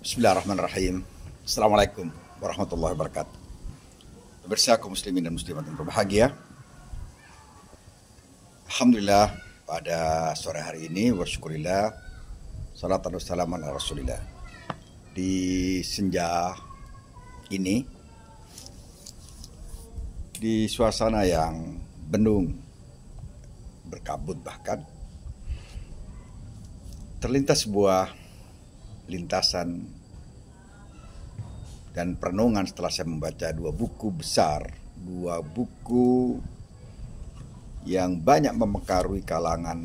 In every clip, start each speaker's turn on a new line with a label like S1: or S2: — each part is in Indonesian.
S1: Bismillahirrahmanirrahim. Assalamualaikum warahmatullahi wabarakatuh. Pemirsa kaum muslimin dan muslimat yang berbahagia. Alhamdulillah pada sore hari ini bersyukurillah salatan wassalamu ala rasulillah. Di senja ini, di suasana yang bendung berkabut bahkan, terlintas sebuah lintasan dan perenungan setelah saya membaca dua buku besar, dua buku yang banyak mempengaruhi kalangan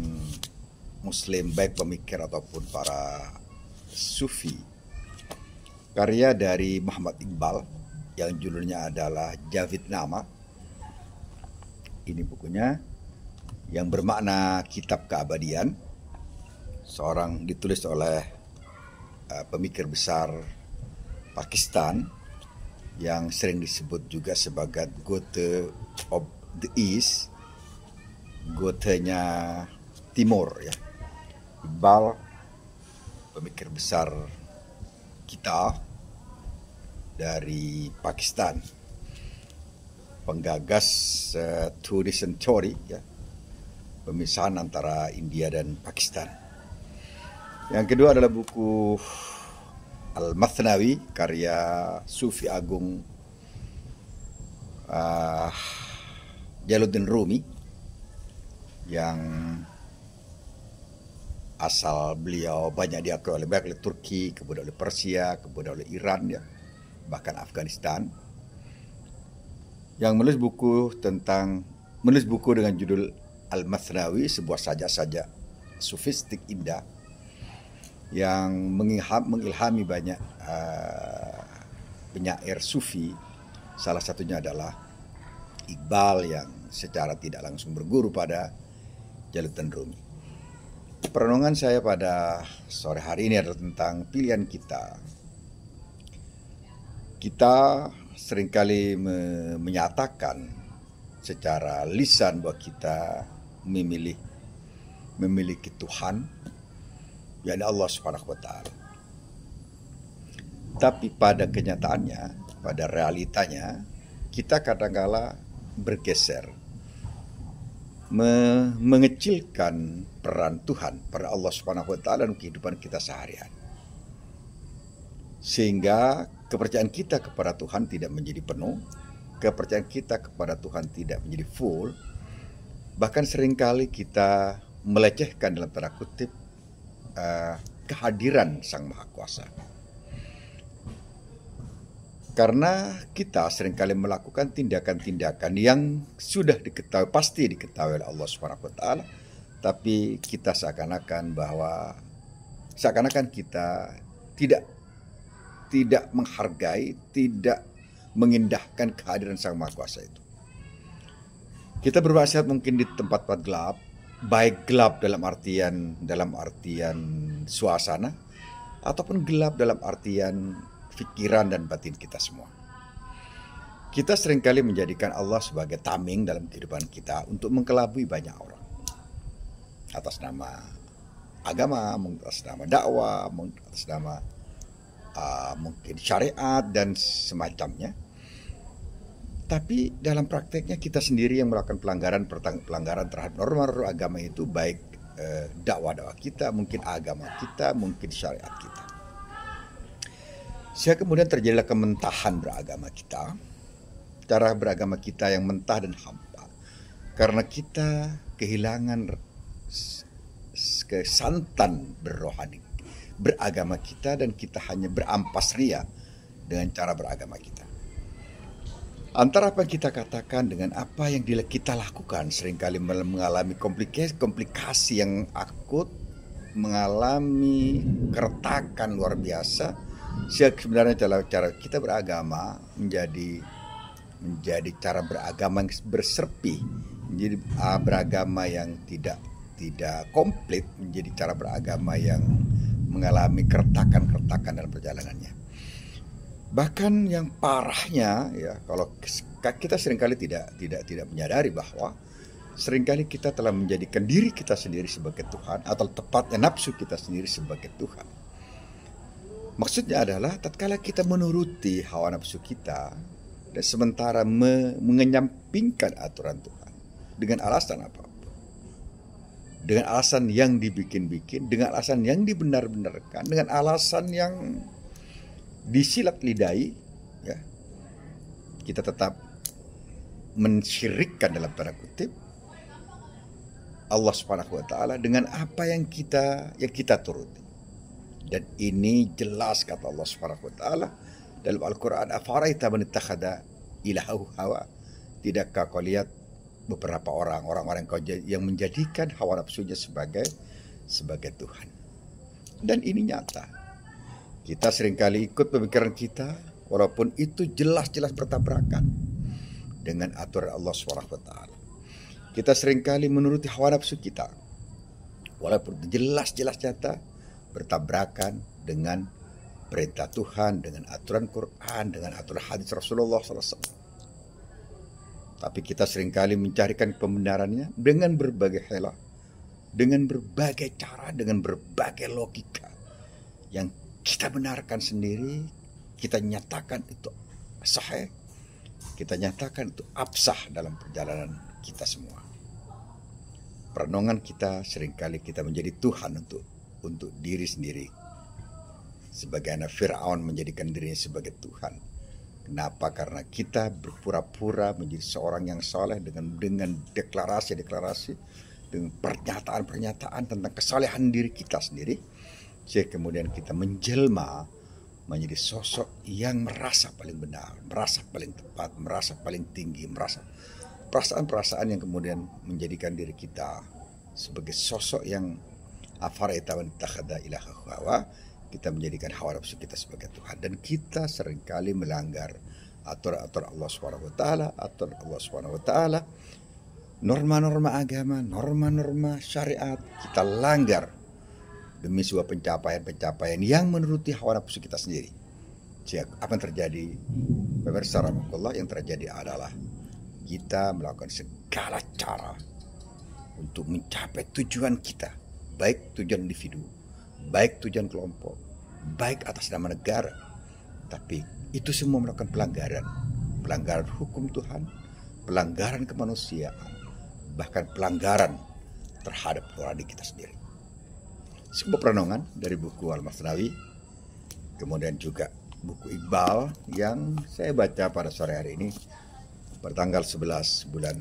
S1: muslim baik pemikir ataupun para sufi, karya dari Muhammad Iqbal yang judulnya adalah Javid Nama. Ini bukunya yang bermakna Kitab Keabadian, ditulis oleh pemikir besar Pakistan yang sering disebut juga sebagai Goethe of the East, Goethe-nya Timur ya. Iqbal, pemikir besar kita dari Pakistan, penggagas two nation theory ya, pemisahan antara India dan Pakistan. Yang kedua adalah buku Al-Mathnawi karya Sufi Agung Jalaluddin Rumi, yang asal beliau banyak diakui oleh Turki, kemudian oleh Persia, kemudian oleh Iran ya, bahkan Afghanistan. Yang menulis buku dengan judul Al-Mathnawi, sebuah sajak-sajak sufistik indah yang mengilhami banyak penyair sufi. Salah satunya adalah Iqbal yang secara tidak langsung berguru pada Jalaluddin Rumi. Perenungan saya pada sore hari ini adalah tentang pilihan kita. Kita seringkali menyatakan secara lisan bahwa kita memiliki Tuhan, yakni Allah Subhanahu wa Ta'ala. Tapi pada kenyataannya, pada realitanya, kita kadang-kala bergeser, mengecilkan peran Tuhan pada Allah Subhanahu wa Ta'ala dalam kehidupan kita seharian. Sehingga kepercayaan kita kepada Tuhan tidak menjadi penuh, kepercayaan kita kepada Tuhan tidak menjadi full, bahkan seringkali kita melecehkan dalam tanda kutip kehadiran Sang Maha Kuasa. Karena kita seringkali melakukan tindakan-tindakan yang sudah pasti diketahui oleh Allah Subhanahu wa Ta'ala, tapi kita seakan-akan kita tidak menghargai, tidak mengindahkan kehadiran Sang Maha Kuasa itu. Kita bermaksiat mungkin di tempat-tempat gelap, baik gelap dalam artian suasana ataupun gelap dalam artian pikiran dan batin kita semua. Kita seringkali menjadikan Allah sebagai tameng dalam kehidupan kita untuk mengkelabui banyak orang atas nama agama, atas nama dakwah, atas nama mungkin syariat dan semacamnya. Tapi dalam prakteknya kita sendiri yang melakukan pelanggaran terhadap norma-norma agama itu, baik dakwah-dakwah kita, mungkin agama kita, mungkin syariat kita. Sehingga kemudian terjadilah kementahan beragama kita, cara beragama kita yang mentah dan hampa, karena kita kehilangan kesantan berrohani beragama kita, dan kita hanya berampas ria dengan cara beragama kita. Antara apa yang kita katakan dengan apa yang kita lakukan seringkali mengalami komplikasi yang akut, mengalami keretakan luar biasa. Sebenarnya cara kita beragama menjadi cara beragama yang berserpi, menjadi beragama yang tidak komplit, menjadi cara beragama yang mengalami keretakan dalam perjalanannya. Bahkan yang parahnya ya, kalau kita seringkali tidak menyadari bahwa seringkali kita telah menjadikan diri kita sendiri sebagai Tuhan, atau tepatnya nafsu kita sendiri sebagai Tuhan. Maksudnya adalah tatkala kita menuruti hawa nafsu kita dan sementara mengenyampingkan aturan Tuhan dengan alasan apapun, dengan alasan yang dibikin-bikin, dengan alasan yang dibenar-benarkan, dengan alasan yang disilat lidahi, ya, kita tetap mensyirikkan dalam tanda kutip Allah Subhanahu wa taala dengan apa yang kita turuti. Dan ini jelas kata Allah Subhanahu wa taala dalam Al-Qur'an, afaraita man ittakhadha ilahahu hawa. Tidakkah kau lihat beberapa orang-orang yang menjadikan hawa nafsunya sebagai Tuhan. Dan ini nyata. Kita seringkali ikut pemikiran kita walaupun itu jelas-jelas bertabrakan dengan aturan Allah Subhanahu wa taala. Kita seringkali menuruti hawa nafsu kita walaupun jelas-jelas nyata bertabrakan dengan perintah Tuhan, dengan aturan Quran, dengan aturan hadis Rasulullah SAW. Tapi kita seringkali mencarikan pembenarannya dengan berbagai hela, dengan berbagai cara, dengan berbagai logika yang kita benarkan sendiri, kita nyatakan itu sahih, kita nyatakan itu absah dalam perjalanan kita semua. Perenungan kita seringkali kita menjadi Tuhan untuk diri sendiri. Sebagaimana Fir'aun menjadikan dirinya sebagai Tuhan. Kenapa? Karena kita berpura-pura menjadi seorang yang saleh dengan deklarasi-deklarasi, dengan pernyataan-pernyataan tentang kesalehan diri kita sendiri, sehingga kemudian kita menjelma menjadi sosok yang merasa paling benar, merasa paling tepat, merasa paling tinggi, merasa perasaan-perasaan yang kemudian menjadikan diri kita sebagai sosok yang afaraita man ittakhadha ilahahu hawa, kita menjadikan hawa nafsu kita sebagai Tuhan, dan kita seringkali melanggar aturan-aturan Allah Subhanahu wa taala, aturan Allah Subhanahu wa taala, norma-norma agama, norma-norma syariat kita langgar demi sebuah pencapaian-pencapaian yang menuruti hawa nafsu kita sendiri. Apa yang terjadi? Pemirsa rahmatullah, yang terjadi adalah kita melakukan segala cara untuk mencapai tujuan kita, baik tujuan individu, baik tujuan kelompok, baik atas nama negara. Tapi itu semua melakukan pelanggaran hukum Tuhan, pelanggaran kemanusiaan, bahkan pelanggaran terhadap nurani kita sendiri. Sebuah perenungan dari buku Al-Masnawi, kemudian juga buku Iqbal yang saya baca pada sore hari ini, bertanggal 11 bulan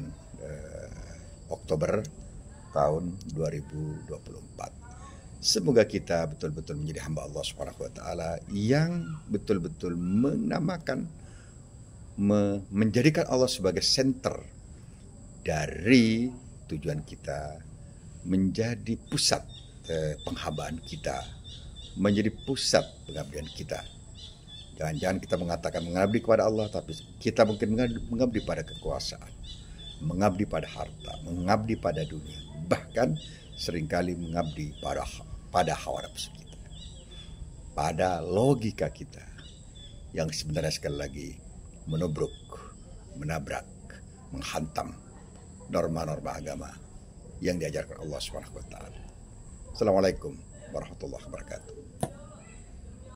S1: Oktober tahun 2024. Semoga kita betul-betul menjadi hamba Allah Subhanahu wa taala yang betul-betul menjadikan Allah sebagai center dari tujuan kita, menjadi pusat penghambaan kita, menjadi pusat pengabdian kita. Jangan-jangan kita mengatakan mengabdi kepada Allah, tapi kita mungkin mengabdi pada kekuasaan, mengabdi pada harta, mengabdi pada dunia, bahkan seringkali mengabdi pada hawa nafsu kita, pada logika kita yang sebenarnya sekali lagi menubruk, menabrak, menghantam norma-norma agama yang diajarkan Allah Subhanahu wa taala. Assalamualaikum warahmatullahi wabarakatuh.